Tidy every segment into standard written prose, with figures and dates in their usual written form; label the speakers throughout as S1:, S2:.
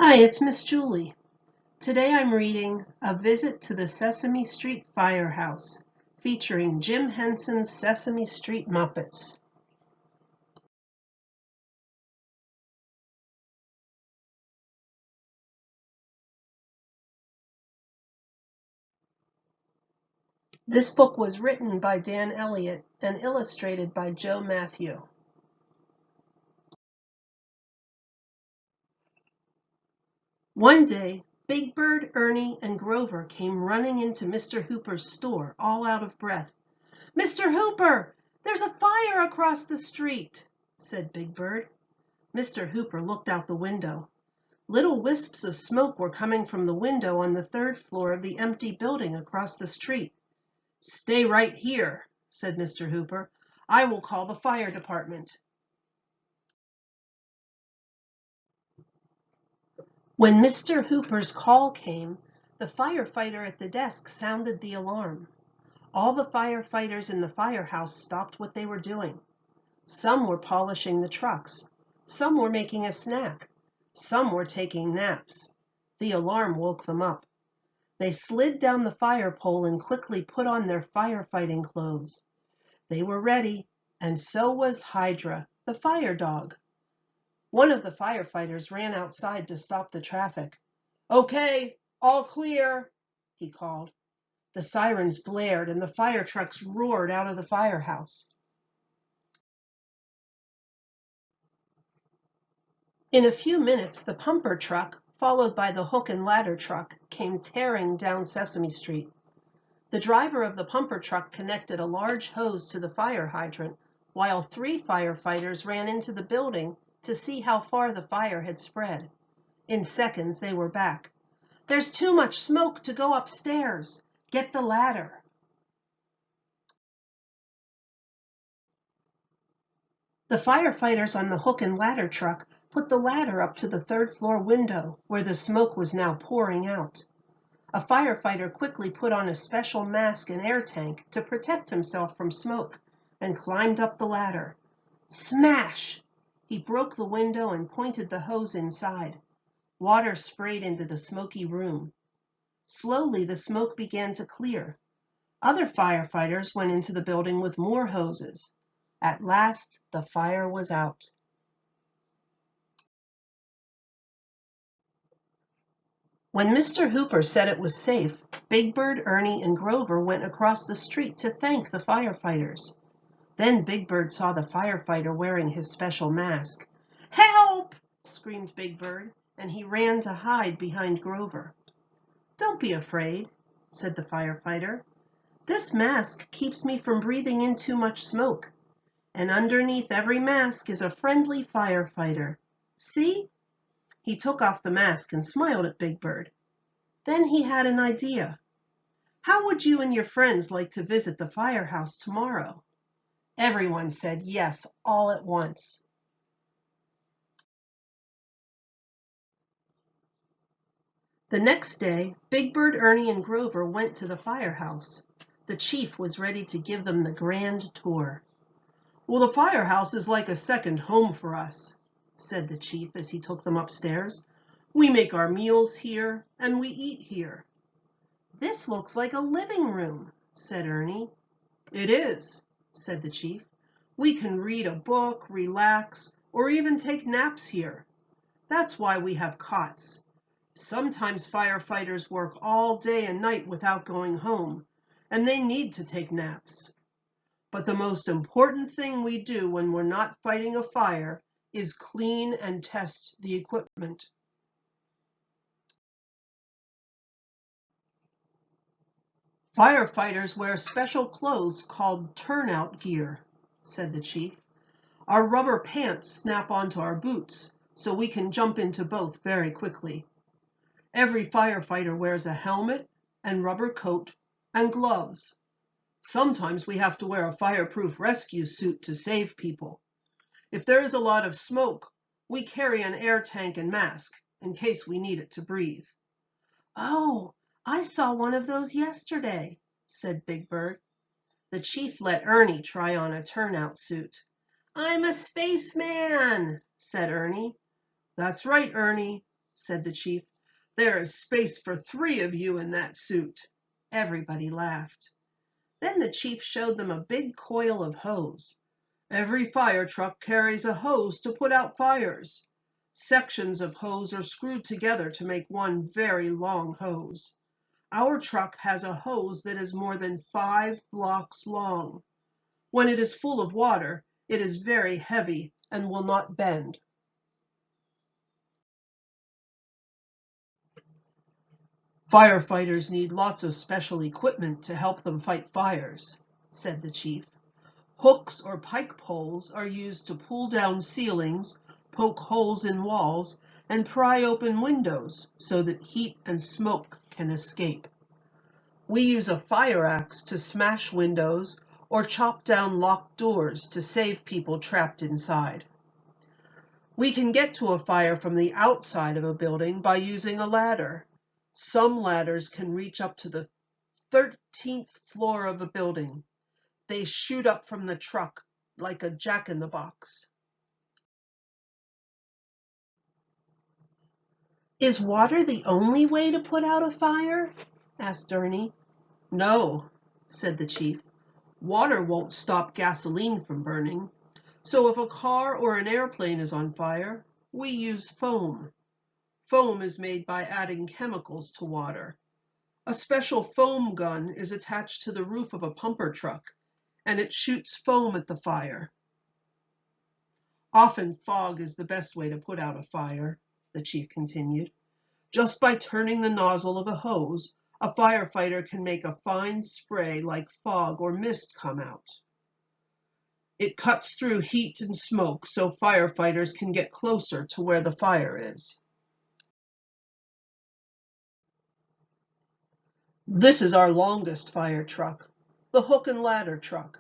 S1: Hi, it's Miss Julie. Today I'm reading A Visit to the Sesame Street Firehouse, featuring Jim Henson's Sesame Street Muppets. This book was written by Dan Elliott and illustrated by Joe Matthew. One day, Big Bird, Ernie, and Grover came running into Mr. Hooper's store, all out of breath. "Mr. Hooper, there's a fire across the street," said Big Bird. Mr. Hooper looked out the window. Little wisps of smoke were coming from the window on the third floor of the empty building across the street. "Stay right here," said Mr. Hooper. "I will call the fire department." When Mr. Hooper's call came, the firefighter at the desk sounded the alarm. All the firefighters in the firehouse stopped what they were doing. Some were polishing the trucks. Some were making a snack. Some were taking naps. The alarm woke them up. They slid down the fire pole and quickly put on their firefighting clothes. They were ready, and so was Hydra, the fire dog. One of the firefighters ran outside to stop the traffic. "Okay, all clear," he called. The sirens blared and the fire trucks roared out of the firehouse. In a few minutes, the pumper truck, followed by the hook and ladder truck, came tearing down Sesame Street. The driver of the pumper truck connected a large hose to the fire hydrant, while 3 firefighters ran into the building to see how far the fire had spread. In seconds, they were back. "There's too much smoke to go upstairs. Get the ladder." The firefighters on the hook and ladder truck put the ladder up to the third-floor window, where the smoke was now pouring out. A firefighter quickly put on a special mask and air tank to protect himself from smoke and climbed up the ladder. Smash! He broke the window and pointed the hose inside. Water sprayed into the smoky room. Slowly, the smoke began to clear. Other firefighters went into the building with more hoses. At last, the fire was out. When Mr. Hooper said it was safe, Big Bird, Ernie, and Grover went across the street to thank the firefighters. Then Big Bird saw the firefighter wearing his special mask. "Help!" screamed Big Bird, and he ran to hide behind Grover. "Don't be afraid," said the firefighter. "This mask keeps me from breathing in too much smoke. And underneath every mask is a friendly firefighter. See?" He took off the mask and smiled at Big Bird. Then he had an idea. "How would you and your friends like to visit the firehouse tomorrow?" Everyone said yes, all at once. The next day, Big Bird, Ernie, and Grover went to the firehouse. The chief was ready to give them the grand tour. "Well, the firehouse is like a second home for us," said the chief as he took them upstairs. "We make our meals here, and we eat here." "This looks like a living room," said Ernie. "It is," said the chief. "We can read a book, relax, or even take naps here. That's why we have cots. Sometimes firefighters work all day and night without going home, and they need to take naps. But the most important thing we do when we're not fighting a fire is clean and test the equipment." "Firefighters wear special clothes called turnout gear," said the chief. "Our rubber pants snap onto our boots, so we can jump into both very quickly. Every firefighter wears a helmet and rubber coat and gloves. Sometimes we have to wear a fireproof rescue suit to save people. If there is a lot of smoke, we carry an air tank and mask in case we need it to breathe." "Oh, I saw one of those yesterday," said Big Bird. The chief let Ernie try on a turnout suit. "I'm a spaceman," said Ernie. "That's right, Ernie. said the chief. "There is space for 3 of you in that suit." Everybody laughed. Then the chief showed them a big coil of hose. "Every fire truck carries a hose to put out fires. Sections of hose are screwed together to make one very long hose. Our truck has a hose that is more than 5 blocks long. When it is full of water, it is very heavy and will not bend." "Firefighters need lots of special equipment to help them fight fires," said the chief. "Hooks or pike poles are used to pull down ceilings, poke holes in walls, and pry open windows so that heat and smoke can escape. We use a fire axe to smash windows or chop down locked doors to save people trapped inside. We can get to a fire from the outside of a building by using a ladder. Some ladders can reach up to the 13th floor of a building. They shoot up from the truck like a jack-in-the-box." "Is water the only way to put out a fire?" asked Ernie. "No," said the chief. "Water won't stop gasoline from burning. So if a car or an airplane is on fire, we use foam. Foam is made by adding chemicals to water. A special foam gun is attached to the roof of a pumper truck, and it shoots foam at the fire. Often fog is the best way to put out a fire," the chief continued. "Just by turning the nozzle of a hose, a firefighter can make a fine spray like fog or mist come out. It cuts through heat and smoke so firefighters can get closer to where the fire is." "This is our longest fire truck, the hook and ladder truck.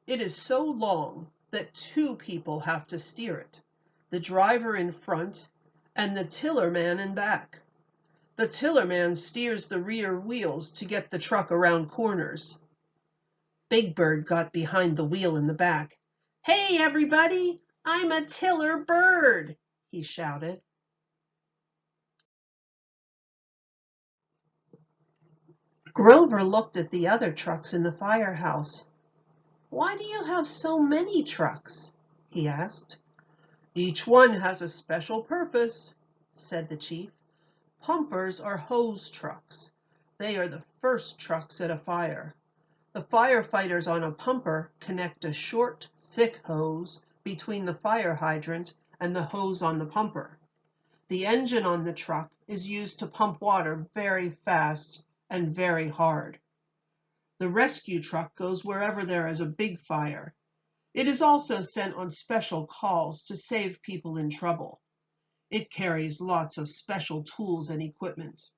S1: It is so long that 2 people have to steer it, the driver in front and the tiller man in back. The tiller man steers the rear wheels to get the truck around corners." Big Bird got behind the wheel in the back. "Hey, everybody, I'm a tiller bird," he shouted. Grover looked at the other trucks in the firehouse. "Why do you have so many trucks?" he asked. "Each one has a special purpose," said the chief. "Pumpers are hose trucks. They are the first trucks at a fire. The firefighters on a pumper connect a short, thick hose between the fire hydrant and the hose on the pumper. The engine on the truck is used to pump water very fast and very hard. The rescue truck goes wherever there is a big fire. It is also sent on special calls to save people in trouble. It carries lots of special tools and equipment.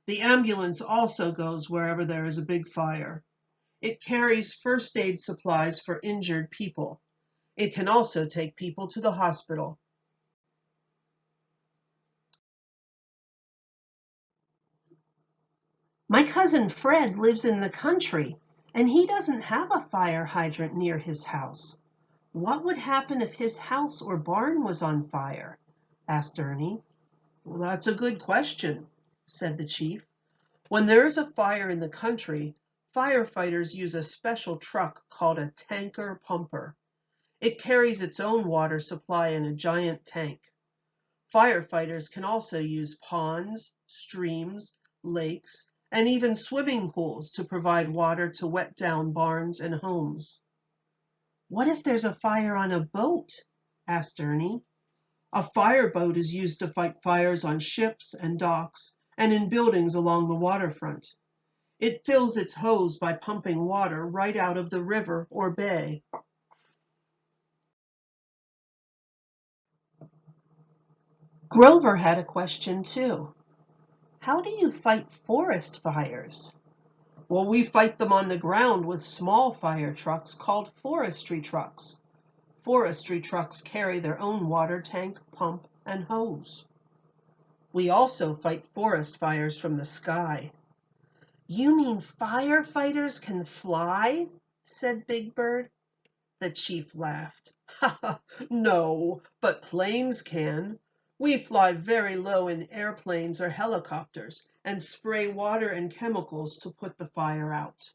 S1: The ambulance also goes wherever there is a big fire. It carries first aid supplies for injured people. It can also take people to the hospital." "My cousin Fred lives in the country, and he doesn't have a fire hydrant near his house. What would happen if his house or barn was on fire?" asked Ernie. "Well, that's a good question," said the chief. "When there is a fire in the country, firefighters use a special truck called a tanker pumper. It carries its own water supply in a giant tank. Firefighters can also use ponds, streams, lakes, and even swimming pools to provide water to wet down barns and homes." "What if there's a fire on a boat?" asked Ernie. "A fireboat is used to fight fires on ships and docks and in buildings along the waterfront. It fills its hose by pumping water right out of the river or bay." Grover had a question too. "How do you fight forest fires?" "Well, we fight them on the ground with small fire trucks called forestry trucks. Forestry trucks carry their own water tank, pump, and hose. We also fight forest fires from the sky." "You mean firefighters can fly?" said Big Bird. The chief laughed. "No, but planes can. We fly very low in airplanes or helicopters and spray water and chemicals to put the fire out.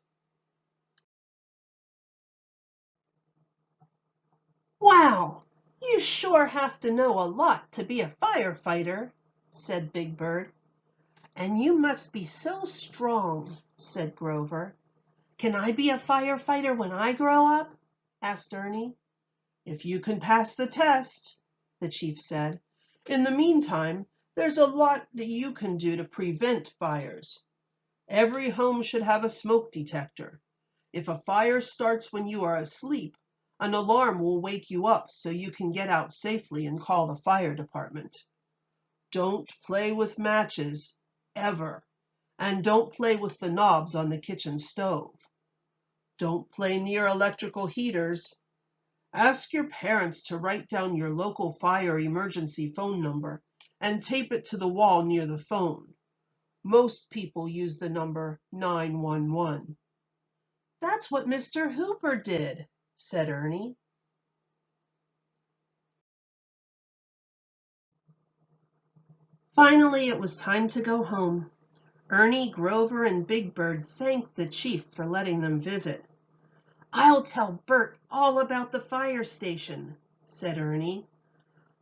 S1: Wow, you sure have to know a lot to be a firefighter, said Big Bird. And you must be so strong, said Grover. Can I be a firefighter when I grow up? Asked Ernie. If you can pass the test, the chief said. In the meantime, there's a lot that you can do to prevent fires. Every home should have a smoke detector. If a fire starts when you are asleep, an alarm will wake you up so you can get out safely and call the fire department. Don't play with matches, ever. And don't play with the knobs on the kitchen stove. Don't play near electrical heaters. Ask your parents to write down your local fire emergency phone number and tape it to the wall near the phone. Most people use the number 911. That's what Mr. Hooper did, said Ernie. Finally, it was time to go home. Ernie, Grover, and Big Bird thanked the chief for letting them visit. I'll tell Bert all about the fire station, said Ernie.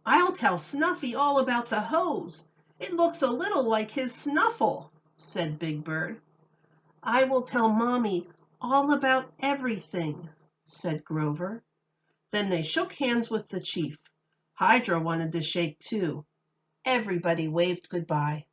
S1: I'll tell Snuffy all about the hose. It looks a little like his snuffle, said Big Bird. I will tell Mommy all about everything, said Grover. Then they shook hands with the chief. Hydra wanted to shake too. Everybody waved goodbye.